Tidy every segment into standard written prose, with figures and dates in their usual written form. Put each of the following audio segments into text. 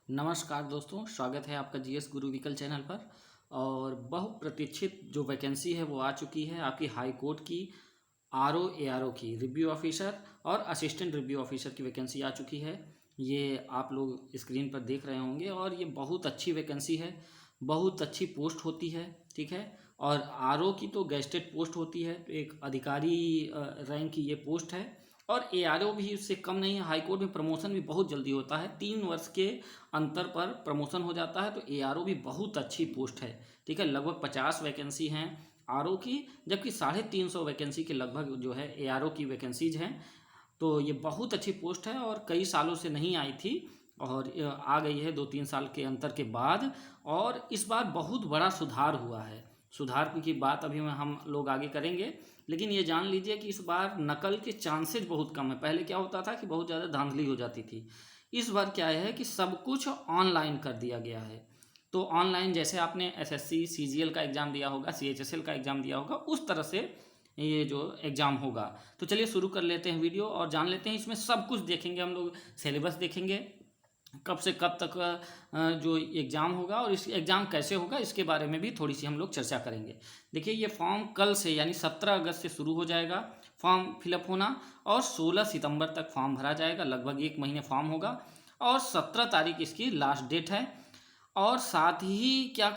नमस्कार दोस्तों, स्वागत है आपका जीएस गुरु व्हीकल चैनल पर। और बहुप्रतीक्षित जो वैकेंसी है वो आ चुकी है आपकी हाई कोर्ट की आरओ एआरओ की रिव्यू ऑफिसर और असिस्टेंट रिव्यू ऑफिसर की वैकेंसी आ चुकी है। ये आप लोग स्क्रीन पर देख रहे होंगे और ये बहुत अच्छी वैकेंसी है, बहुत अच्छी पोस्ट होती है। ठीक है। और आरओ की तो गेस्टेड पोस्ट होती है, तो एक अधिकारी रैंक की ये पोस्ट है। और एआरओ भी उससे कम नहीं है। हाई कोर्ट में प्रमोशन भी बहुत जल्दी होता है, 3 वर्ष के अंतर पर प्रमोशन हो जाता है। तो एआरओ भी बहुत अच्छी पोस्ट है। ठीक है। लगभग 50 वैकेंसी हैं आरओ की, जबकि 350 वैकेंसी के लगभग जो है एआरओ की वैकेंसीज हैं। तो ये बहुत अच्छी पोस्ट है और कई सालों से नहीं आई थी और आ गई है 2-3 साल के अंतर के बाद। और इस बार बहुत बड़ा सुधार हुआ है। सुधार की बात अभी में हम लोग आगे करेंगे, लेकिन ये जान लीजिए कि इस बार नकल के चांसेज बहुत कम है। पहले क्या होता था कि बहुत ज़्यादा धांधली हो जाती थी। इस बार क्या है कि सब कुछ ऑनलाइन कर दिया गया है। तो ऑनलाइन जैसे आपने एसएससी सीजीएल का एग्ज़ाम दिया होगा, सीएचएसएल का एग्ज़ाम दिया होगा, उस तरह से ये जो एग्ज़ाम होगा। तो चलिए शुरू कर लेते हैं वीडियो और जान लेते हैं। इसमें सब कुछ देखेंगे हम लोग, सिलेबस देखेंगे, कब से कब तक जो एग्ज़ाम होगा और इस एग्ज़ाम कैसे होगा इसके बारे में भी थोड़ी सी हम लोग चर्चा करेंगे। देखिए, ये फॉर्म कल से यानी 17 अगस्त से शुरू हो जाएगा फॉर्म फिलअप होना और 16 सितंबर तक फॉर्म भरा जाएगा। लगभग 1 महीने फॉर्म होगा और 17 तारीख इसकी लास्ट डेट है। और साथ ही क्या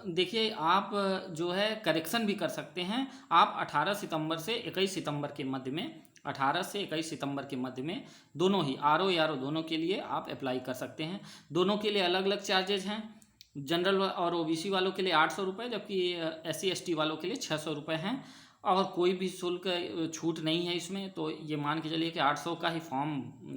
देखिए, आप जो है करेक्शन भी कर सकते हैं। आप 18 सितंबर से 21 सितंबर के मध्य में, 18 से 21 सितंबर के मध्य में दोनों ही आरओ एआरओ दोनों के लिए आप अप्लाई कर सकते हैं। दोनों के लिए अलग अलग चार्जेज हैं। जनरल और ओबीसी वालों के लिए 800 रुपये, जबकि एससी एसटी वालों के लिए 600 रुपये हैं। और कोई भी शुल्क छूट नहीं है इसमें। तो ये मान के चलिए कि 800 का ही फॉर्म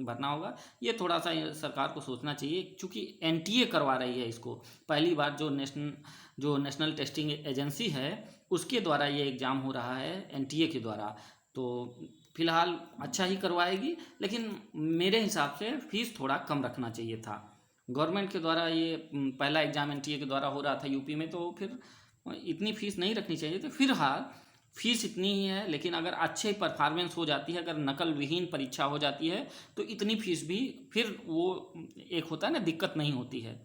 भरना होगा। ये थोड़ा सा सरकार को सोचना चाहिए, क्योंकि एनटीए करवा रही है इसको। पहली बार जो नेशनल टेस्टिंग एजेंसी है उसके द्वारा ये एग्ज़ाम हो रहा है, एनटीए के द्वारा। तो फिलहाल अच्छा ही करवाएगी, लेकिन मेरे हिसाब से फीस थोड़ा कम रखना चाहिए था। गवर्नमेंट के द्वारा ये पहला एग्ज़ाम एनटीए के द्वारा हो रहा था यूपी में, तो फिर इतनी फीस नहीं रखनी चाहिए थी। फिलहाल फीस इतनी ही है, लेकिन अगर अच्छे परफॉर्मेंस हो जाती है, अगर नकल विहीन परीक्षा हो जाती है, तो इतनी फीस भी फिर वो एक होता है ना, दिक्कत नहीं होती है।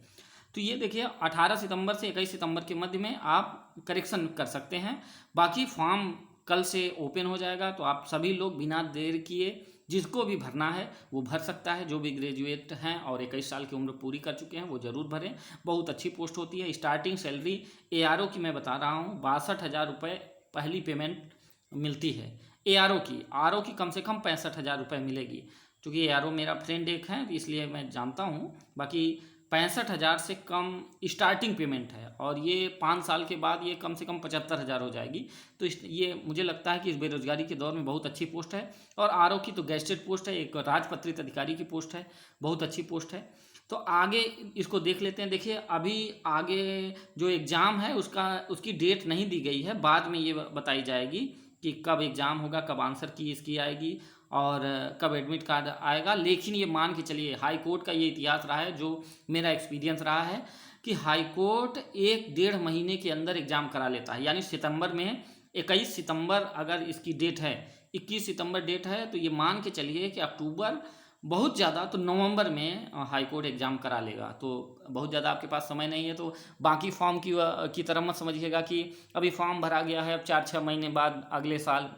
तो ये देखिए, 18 सितंबर से 21 सितंबर के मध्य में आप करेक्शन कर सकते हैं। बाकी फॉर्म कल से ओपन हो जाएगा, तो आप सभी लोग बिना देर किए जिसको भी भरना है वो भर सकता है। जो भी ग्रेजुएट हैं और 21 साल की उम्र पूरी कर चुके हैं वो ज़रूर भरें। बहुत अच्छी पोस्ट होती है। स्टार्टिंग सैलरी एआरओ की मैं बता रहा हूँ, 62,000 रुपये पहली पेमेंट मिलती है एआरओ की। आरओ की कम से कम 65,000 रुपये मिलेगी। क्योंकि एआरओ मेरा फ्रेंड एक है, इसलिए मैं जानता हूँ। बाकी 65,000 से कम स्टार्टिंग पेमेंट है, और ये 5 साल के बाद ये कम से कम 75,000 हो जाएगी। तो ये मुझे लगता है कि इस बेरोजगारी के दौर में बहुत अच्छी पोस्ट है। और आरओ की तो गेस्टेड पोस्ट है, एक राजपत्रित अधिकारी की पोस्ट है, बहुत अच्छी पोस्ट है। तो आगे इसको देख लेते हैं। देखिए, अभी आगे जो एग्ज़ाम है उसकी डेट नहीं दी गई है, बाद में ये बताई जाएगी कि कब एग्ज़ाम होगा, कब आंसर की इसकी आएगी और कब एडमिट कार्ड आएगा। लेकिन ये मान के चलिए, हाई कोर्ट का ये इतिहास रहा है, जो मेरा एक्सपीरियंस रहा है, कि हाई कोर्ट 1-1.5 महीने के अंदर एग्ज़ाम करा लेता है। यानी सितंबर में 21 सितंबर अगर इसकी डेट है, 21 सितंबर डेट है, तो ये मान के चलिए कि अक्टूबर, बहुत ज़्यादा तो नवंबर में हाई कोर्ट एग्ज़ाम करा लेगा। तो बहुत ज़्यादा आपके पास समय नहीं है। तो बाकी फॉर्म की तरह मत समझिएगा कि अभी फॉर्म भरा गया है, अब 4-6 महीने बाद अगले साल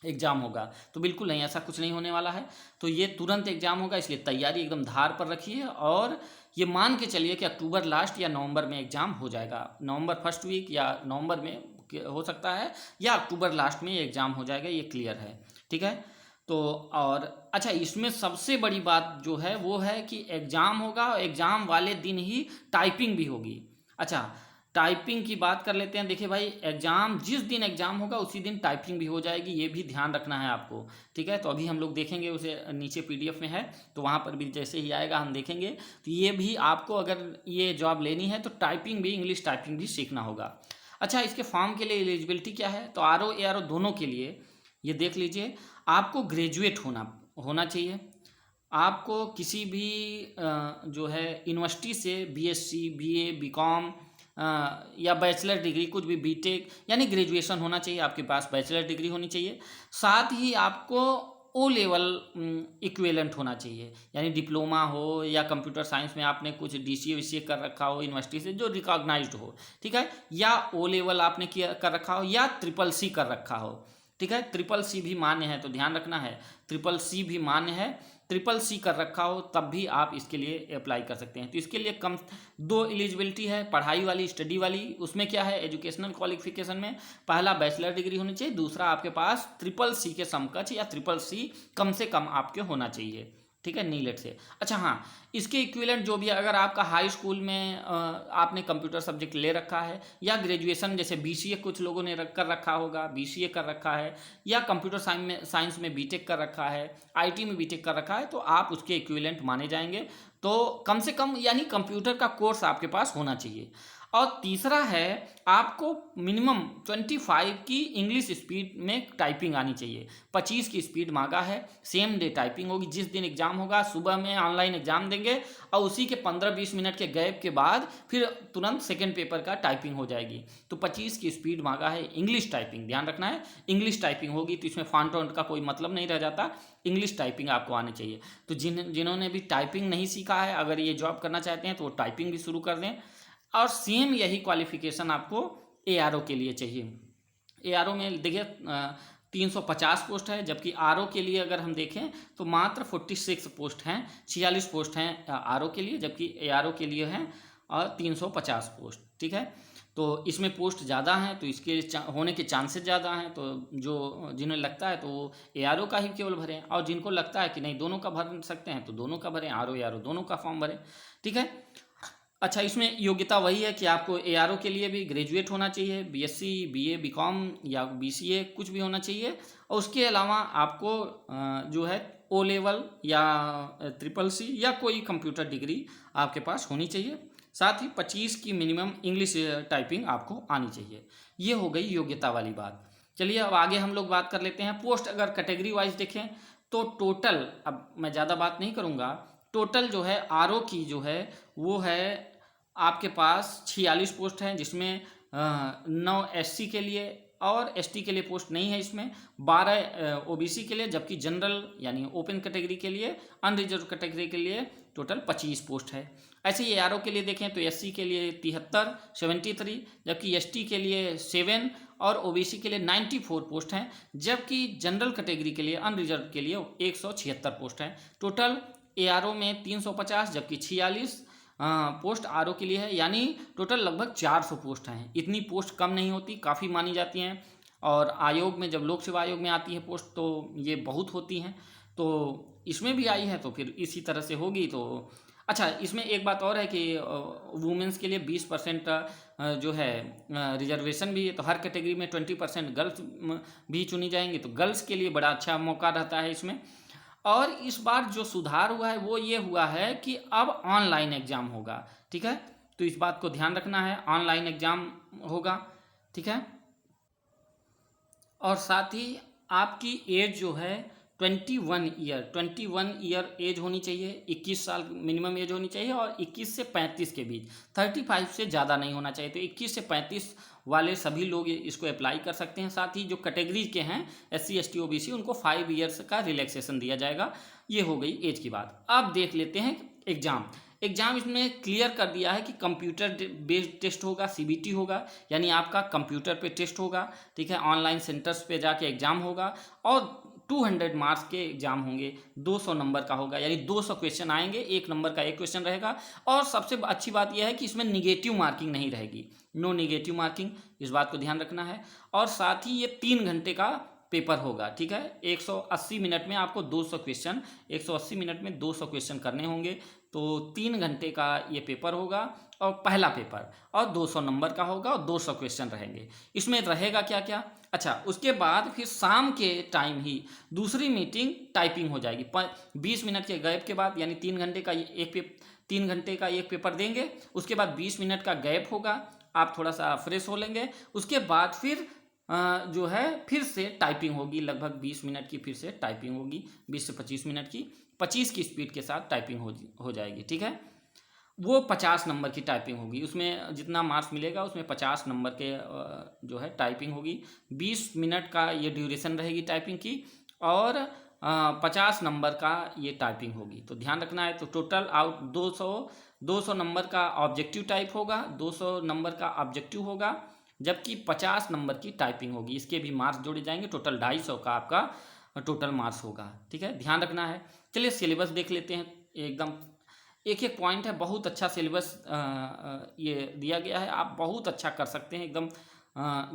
एग्ज़ाम होगा। तो बिल्कुल नहीं, ऐसा कुछ नहीं होने वाला है। तो ये तुरंत एग्ज़ाम होगा, इसलिए तैयारी एकदम धार पर रखिए। और ये मान के चलिए कि अक्टूबर लास्ट या नवंबर में एग्ज़ाम हो जाएगा। नवंबर फर्स्ट वीक या नवंबर में हो सकता है, या अक्टूबर लास्ट में ये एग्ज़ाम हो जाएगा, ये क्लियर है। ठीक है। तो और अच्छा, इसमें सबसे बड़ी बात जो है वो है कि एग्ज़ाम होगा और एग्ज़ाम वाले दिन ही टाइपिंग भी होगी। अच्छा, टाइपिंग की बात कर लेते हैं। देखिए भाई, जिस दिन एग्ज़ाम होगा उसी दिन टाइपिंग भी हो जाएगी, ये भी ध्यान रखना है आपको। ठीक है। तो अभी हम लोग देखेंगे, उसे नीचे पीडीएफ में है, तो वहाँ पर भी जैसे ही आएगा हम देखेंगे। तो ये भी आपको, अगर ये जॉब लेनी है तो टाइपिंग भी, इंग्लिश टाइपिंग भी सीखना होगा। अच्छा, इसके फॉर्म के लिए एलिजिबिलिटी क्या है? तो आरओ एआरओ दोनों के लिए ये देख लीजिए, आपको ग्रेजुएट होना चाहिए। आपको किसी भी जो है यूनिवर्सिटी से बीएससी, बीए, बीकॉम या बैचलर डिग्री, कुछ भी बीटेक, यानी ग्रेजुएशन होना चाहिए। आपके पास बैचलर डिग्री होनी चाहिए। साथ ही आपको ओ लेवल इक्विवेलेंट होना चाहिए, यानी डिप्लोमा हो या कंप्यूटर साइंस में आपने कुछ DCA VCA कर रखा हो यूनिवर्सिटी से जो रिकॉग्नाइज्ड हो, ठीक है, या ओ लेवल आपने किया कर रखा हो या CCC कर रखा हो, ठीक है। CCC भी मान्य है, तो ध्यान रखना है CCC भी मान्य है, CCC कर रखा हो तब भी आप इसके लिए अप्लाई कर सकते हैं। तो इसके लिए कम 2 एलिजिबिलिटी है, पढ़ाई वाली, स्टडी वाली। उसमें क्या है, एजुकेशनल क्वालिफिकेशन में पहला बैचलर डिग्री होनी चाहिए, दूसरा आपके पास CCC के समकक्ष या CCC कम से कम आपके होना चाहिए, ठीक है, नीलेट से। अच्छा हाँ, इसके इक्विवेलेंट जो भी है, अगर आपका हाई स्कूल में आपने कंप्यूटर सब्जेक्ट ले रखा है या ग्रेजुएशन जैसे BCA कुछ लोगों ने कर रखा होगा, BCA कर रखा है, या कंप्यूटर साइंस में BTech कर रखा है, IT में BTech कर रखा है, तो आप उसके इक्विवेलेंट माने जाएंगे। तो कम से कम यानी कंप्यूटर का कोर्स आपके पास होना चाहिए। और तीसरा है, आपको मिनिमम 25 की इंग्लिश स्पीड में टाइपिंग आनी चाहिए। 25 की स्पीड मांगा है, सेम डे टाइपिंग होगी। जिस दिन एग्जाम होगा सुबह में ऑनलाइन एग्जाम देंगे और उसी के 15-20 मिनट के गैप के बाद फिर तुरंत सेकेंड पेपर का टाइपिंग हो जाएगी। तो 25 की स्पीड मांगा है, इंग्लिश टाइपिंग, ध्यान रखना है इंग्लिश टाइपिंग होगी, तो इसमें फॉन्ट वॉन्ट का कोई मतलब नहीं रह जाता, इंग्लिश टाइपिंग आपको आनी चाहिए। तो जिन्होंने भी टाइपिंग नहीं सीखा है, अगर ये जॉब करना चाहते हैं तो वो टाइपिंग भी शुरू कर दें। और सेम यही क्वालिफिकेशन आपको ARO के लिए चाहिए। ARO में देखिए 350 पोस्ट है, जबकि RO के लिए अगर हम देखें तो मात्र 46 पोस्ट हैं, 46 पोस्ट हैं RO के लिए, जबकि ARO के लिए हैं 350 पोस्ट, ठीक है। तो इसमें पोस्ट ज़्यादा हैं तो इसके होने के चांसेस ज़्यादा हैं। तो जिन्हें लगता है तो वो ARO का ही केवल भरें, और जिनको लगता है कि नहीं दोनों का भर सकते हैं तो दोनों का भरें, RO ARO दोनों का फॉर्म भरें, ठीक है। अच्छा, इसमें योग्यता वही है कि आपको ARO के लिए भी ग्रेजुएट होना चाहिए, BSc BA BCom या BCA कुछ भी होना चाहिए, और उसके अलावा आपको जो है O लेवल या CCC या कोई कंप्यूटर डिग्री आपके पास होनी चाहिए। साथ ही 25 की मिनिमम इंग्लिश टाइपिंग आपको आनी चाहिए। ये हो गई योग्यता वाली बात। चलिए अब आगे हम लोग बात कर लेते हैं पोस्ट। अगर कैटेगरी वाइज देखें तो टोटल, अब मैं ज़्यादा बात नहीं करूँगा, टोटल जो है RO की जो है वो है आपके पास 46 पोस्ट हैं, जिसमें 9 SC के लिए और ST के लिए पोस्ट नहीं है, इसमें 12 OBC के लिए, जबकि जनरल यानी ओपन कैटेगरी के लिए, अनरिजर्व कैटेगरी के लिए टोटल 25 पोस्ट है। ऐसे ही ARO के लिए देखें तो SC के लिए 73, जबकि ST के लिए 7 और OBC के लिए 94 पोस्ट हैं, जबकि जनरल कैटेगरी के लिए, अनरिजर्व के लिए 176 पोस्ट हैं। टोटल ARO में 350 जबकि 46 पोस्ट RO के लिए है, यानी टोटल लगभग 400 पोस्ट हैं। इतनी पोस्ट कम नहीं होती, काफ़ी मानी जाती हैं। और आयोग में जब लोक सेवा आयोग में आती है पोस्ट तो ये बहुत होती हैं, तो इसमें भी आई है तो फिर इसी तरह से होगी। तो अच्छा, इसमें एक बात और है कि वुमेंस के लिए 20% जो है रिजर्वेशन भी है, तो हर कैटेगरी में 20% गर्ल्स भी चुनी जाएंगी, तो गर्ल्स के लिए बड़ा अच्छा मौका रहता है इसमें। और इस बार जो सुधार हुआ है वो ये हुआ है कि अब ऑनलाइन एग्ज़ाम होगा, ठीक है। तो इस बात को ध्यान रखना है, ऑनलाइन एग्ज़ाम होगा, ठीक है। और साथ ही आपकी एज जो है 21 ईयर एज होनी चाहिए, 21 साल मिनिमम एज होनी चाहिए, और 21 से 35 के बीच, 35 से ज़्यादा नहीं होना चाहिए। तो 21 से 35 वाले सभी लोग इसको अप्लाई कर सकते हैं। साथ ही जो कैटेगरी के हैं SC ST OBC उनको 5 ईयर्स का रिलैक्सेशन दिया जाएगा। ये हो गई एज की बात। अब देख लेते हैं एग्जाम इसमें क्लियर कर दिया है कि कंप्यूटर बेस्ड टेस्ट होगा, CBT होगा, यानी आपका कंप्यूटर पे टेस्ट होगा, ठीक है। ऑनलाइन सेंटर्स पे जाके एग्जाम होगा और 200 मार्क्स के एग्जाम होंगे, 200 नंबर का होगा, यानी 200 क्वेश्चन आएंगे, 1 नंबर का 1 क्वेश्चन रहेगा। और सबसे अच्छी बात यह है कि इसमें निगेटिव मार्किंग नहीं रहेगी, नो निगेटिव मार्किंग, इस बात को ध्यान रखना है। और साथ ही ये 3 घंटे का पेपर होगा, ठीक है। 180 मिनट में आपको 200 क्वेश्चन, 180 मिनट में 200 क्वेश्चन करने होंगे, तो 3 घंटे का ये पेपर होगा और पहला पेपर, और 200 नंबर का होगा और 200 क्वेश्चन रहेंगे। इसमें रहेगा क्या क्या, अच्छा, उसके बाद फिर शाम के टाइम ही दूसरी मीटिंग टाइपिंग हो जाएगी 20 मिनट के गैप के बाद, यानी 3 घंटे का एक पेपर देंगे। उसके बाद 20 मिनट का गैप होगा, आप थोड़ा सा फ्रेश हो लेंगे। उसके बाद फिर जो है फिर से टाइपिंग होगी, लगभग 20 मिनट की फिर से टाइपिंग होगी, 20 से 25 मिनट की, 25 की स्पीड के साथ टाइपिंग हो जाएगी, ठीक है। वो 50 नंबर की टाइपिंग होगी, उसमें जितना मार्क्स मिलेगा उसमें 50 नंबर के जो है टाइपिंग होगी। 20 मिनट का ये ड्यूरेशन रहेगी टाइपिंग की, और 50 नंबर का ये टाइपिंग होगी। तो ध्यान रखना है। तो टोटल आउट 200 नंबर का ऑब्जेक्टिव टाइप होगा, 200 नंबर का ऑब्जेक्टिव होगा, जबकि 50 नंबर की टाइपिंग होगी। इसके भी मार्क्स जोड़े जाएंगे। टोटल 250 का आपका टोटल मार्क्स होगा। ठीक है, ध्यान रखना है। चलिए सिलेबस देख लेते हैं। एकदम एक एक पॉइंट है, बहुत अच्छा सिलेबस ये दिया गया है, आप बहुत अच्छा कर सकते हैं एकदम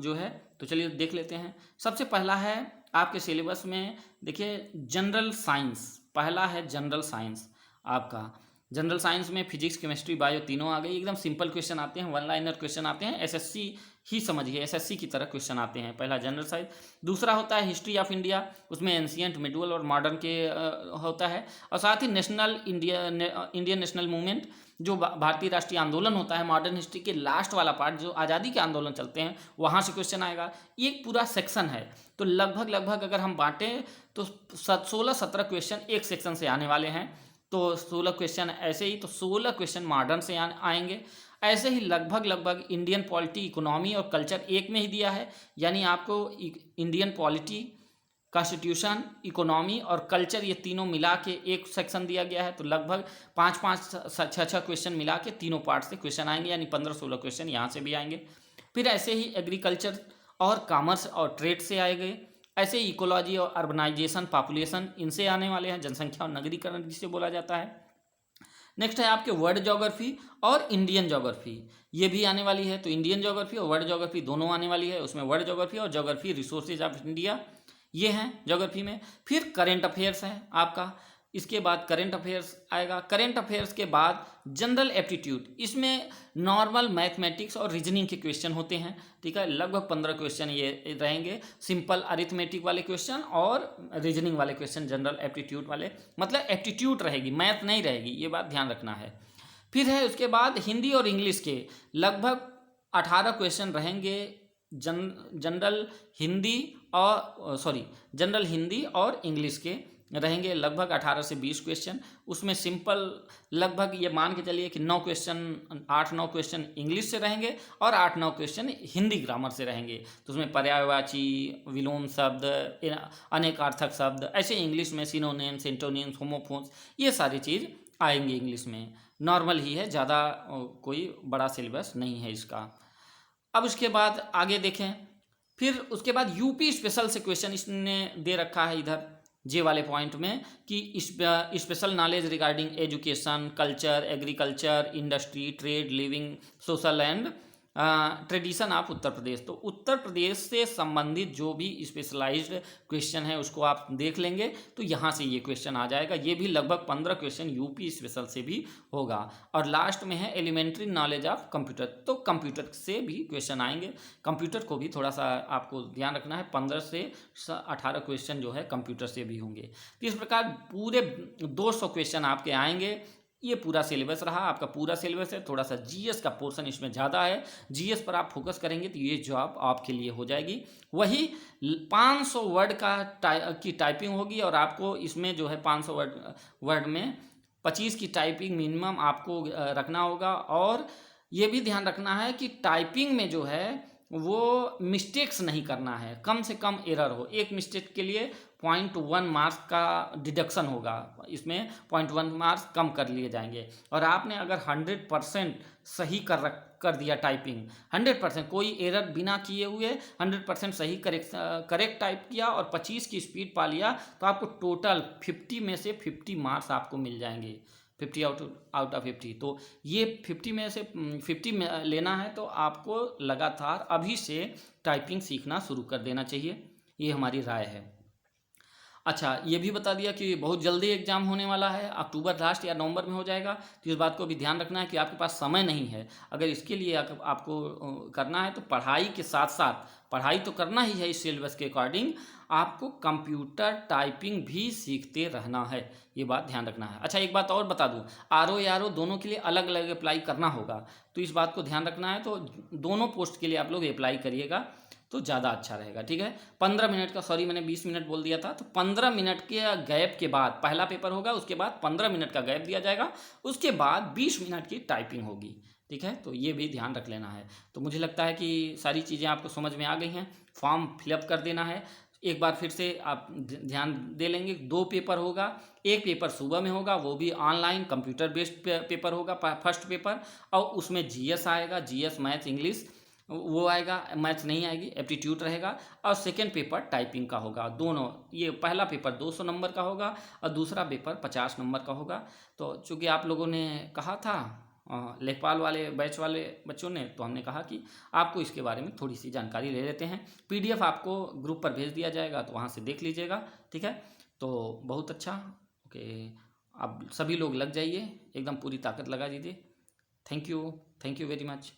जो है। तो चलिए देख लेते हैं। सबसे पहला है आपके सिलेबस में, देखिए जनरल साइंस। पहला है जनरल साइंस। आपका जनरल साइंस में फिजिक्स, केमिस्ट्री, बायो तीनों आ गई। एकदम सिंपल क्वेश्चन आते हैं, वन लाइनर क्वेश्चन आते हैं, एसएससी ही समझिए, एसएससी की तरह क्वेश्चन आते हैं। पहला जनरल साइंस। दूसरा होता है हिस्ट्री ऑफ इंडिया, उसमें एंशियंट, मिडुअल और मॉडर्न के होता है। और साथ ही इंडियन नेशनल मूवमेंट, जो भारतीय राष्ट्रीय आंदोलन होता है, मॉडर्न हिस्ट्री के लास्ट वाला पार्ट, जो आज़ादी के आंदोलन चलते हैं, वहाँ से क्वेश्चन आएगा। ये एक पूरा सेक्शन है। तो लगभग अगर हम बांटें तो 16-17 क्वेश्चन एक सेक्शन से आने वाले हैं। तो 16 क्वेश्चन ऐसे ही, तो 16 क्वेश्चन मॉडर्न से आएंगे। ऐसे ही लगभग इंडियन पॉलिटी, इकोनॉमी और कल्चर एक में ही दिया है। यानी आपको इंडियन पॉलिटी, कॉन्स्टिट्यूशन, इकोनॉमी और कल्चर, ये तीनों मिला के एक सेक्शन दिया गया है। तो लगभग 5-5, 6-6 क्वेश्चन मिला के तीनों पार्ट से क्वेश्चन आएंगे, यानी 15-16 क्वेश्चन यहाँ से भी आएंगे। फिर ऐसे ही एग्रीकल्चर और कॉमर्स और ट्रेड से आएंगे। ऐसे ही इकोलॉजी और अर्बनाइजेशन, पॉपुलेशन, इनसे आने वाले हैं, जनसंख्या और नगरीकरण जिसे बोला जाता है। नेक्स्ट है आपके वर्ल्ड ज्योग्राफी और इंडियन ज्योग्राफी, ये भी आने वाली है। तो इंडियन ज्योग्राफी और वर्ल्ड ज्योग्राफी दोनों आने वाली है। उसमें वर्ल्ड ज्योग्राफी और ज्योग्राफी रिसोर्सेज ऑफ इंडिया, ये हैं ज्योग्राफी में। फिर करेंट अफेयर्स है आपका। इसके बाद करेंट अफेयर्स आएगा। करेंट अफेयर्स के बाद जनरल एप्टीट्यूड, इसमें नॉर्मल मैथमेटिक्स और रीजनिंग के क्वेश्चन होते हैं। ठीक है, लगभग 15 क्वेश्चन ये रहेंगे। सिंपल अरिथमेटिक वाले क्वेश्चन और रीजनिंग वाले क्वेश्चन, जनरल एप्टीट्यूड वाले, मतलब एप्टीट्यूड रहेगी, मैथ नहीं रहेगी, ये बात ध्यान रखना है। फिर है उसके बाद हिंदी और इंग्लिश के लगभग 18 क्वेश्चन रहेंगे। जनरल हिंदी और इंग्लिश के रहेंगे लगभग 18 से 20 क्वेश्चन। उसमें सिंपल लगभग ये मान के चलिए कि 8-9 क्वेश्चन इंग्लिश से रहेंगे और 8-9 क्वेश्चन हिंदी ग्रामर से रहेंगे। तो उसमें पर्यायवाची, विलोम शब्द, अनेकार्थक शब्द, ऐसे इंग्लिश में सिनोनिम्स, एंटोनिम्स, होमोफोन्स, ये सारी चीज़ आएंगे इंग्लिश में। नॉर्मल ही है, ज़्यादा कोई बड़ा सिलेबस नहीं है इसका। अब उसके बाद आगे देखें। फिर उसके बाद यूपी स्पेशल से क्वेश्चन इसने दे रखा है इधर जे वाले पॉइंट में, कि special knowledge regarding education, culture, agriculture, industry, trade, living, social and tradition of Uttar Pradesh. तो उत्तर प्रदेश से संबंधित जो भी स्पेशलाइज्ड क्वेश्चन है उसको आप देख लेंगे, तो यहाँ से ये क्वेश्चन आ जाएगा। ये भी लगभग 15 क्वेश्चन यूपी स्पेशल से भी होगा। और लास्ट में है एलिमेंट्री नॉलेज ऑफ कंप्यूटर, तो कंप्यूटर से भी क्वेश्चन आएंगे। कंप्यूटर को भी थोड़ा सा आपको ध्यान रखना है, 15 से 18 क्वेश्चन जो है कंप्यूटर से भी होंगे। तो इस प्रकार पूरे 200 क्वेश्चन आपके आएंगे। ये पूरा सिलेबस रहा आपका, पूरा सिलेबस है। थोड़ा सा जीएस का पोर्शन इसमें ज़्यादा है, जीएस पर आप फोकस करेंगे तो ये जॉब आपके लिए हो जाएगी। वही 500 वर्ड की टाइपिंग होगी, और आपको इसमें जो है 500 वर्ड में 25 की टाइपिंग मिनिमम आपको रखना होगा। और ये भी ध्यान रखना है कि टाइपिंग में जो है वो मिस्टेक्स नहीं करना है, कम से कम एरर हो। एक मिस्टेक के लिए 0.1 मार्क्स का डिडक्शन होगा, इसमें 0.1 मार्क्स कम कर लिए जाएंगे। और आपने अगर 100% सही कर दिया टाइपिंग, 100% कोई एरर बिना किए हुए 100% सही करेक्ट टाइप किया और 25 की स्पीड पा लिया, तो आपको टोटल 50 में से 50 मार्क्स आपको मिल जाएंगे, 50 आउट ऑफ 50। तो ये 50 में से 50 में लेना है तो आपको लगातार अभी से टाइपिंग सीखना शुरू कर देना चाहिए, ये हमारी राय है। अच्छा, ये भी बता दिया कि बहुत जल्दी एग्जाम होने वाला है, अक्टूबर लास्ट या नवंबर में हो जाएगा। तो इस बात को भी ध्यान रखना है कि आपके पास समय नहीं है। अगर इसके लिए आपको करना है तो पढ़ाई के साथ साथ, पढ़ाई तो करना ही है इस सिलेबस के अकॉर्डिंग, आपको कंप्यूटर टाइपिंग भी सीखते रहना है, ये बात ध्यान रखना है। अच्छा, एक बात और बता दूं, आरओ ARO दोनों के लिए अलग अलग अप्लाई करना होगा, तो इस बात को ध्यान रखना है। तो दोनों पोस्ट के लिए आप लोग अप्लाई करिएगा तो ज़्यादा अच्छा रहेगा। ठीक है, 15 मिनट का, सॉरी मैंने 20 मिनट बोल दिया था, तो 15 मिनट के गैप के बाद पहला पेपर होगा, उसके बाद 15 मिनट का गैप दिया जाएगा, उसके बाद 20 मिनट की टाइपिंग होगी। ठीक है, तो ये भी ध्यान रख लेना है। तो मुझे लगता है कि सारी चीज़ें आपको समझ में आ गई हैं। फॉर्म फिलअप कर देना है, एक बार फिर से आप ध्यान दे लेंगे, 2 पेपर होगा। एक पेपर सुबह में होगा, वो भी ऑनलाइन कंप्यूटर बेस्ड पेपर होगा, फर्स्ट पेपर। और उसमें जीएस आएगा, जीएस, मैथ, इंग्लिश वो आएगा, मैथ्स नहीं आएगी, एप्टीट्यूड रहेगा। और सेकेंड पेपर टाइपिंग का होगा। दोनों, ये पहला पेपर 200 नंबर का होगा और दूसरा पेपर 50 नंबर का होगा। तो चूँकि आप लोगों ने कहा था लेखपाल वाले बैच वाले बच्चों ने, तो हमने कहा कि आपको इसके बारे में थोड़ी सी जानकारी ले लेते हैं। पीडीएफ आपको ग्रुप पर भेज दिया जाएगा, तो वहाँ से देख लीजिएगा, ठीक है। तो बहुत अच्छा, ओके। अब सभी लोग लग जाइए, एकदम पूरी ताकत लगा दीजिए। Thank you very much.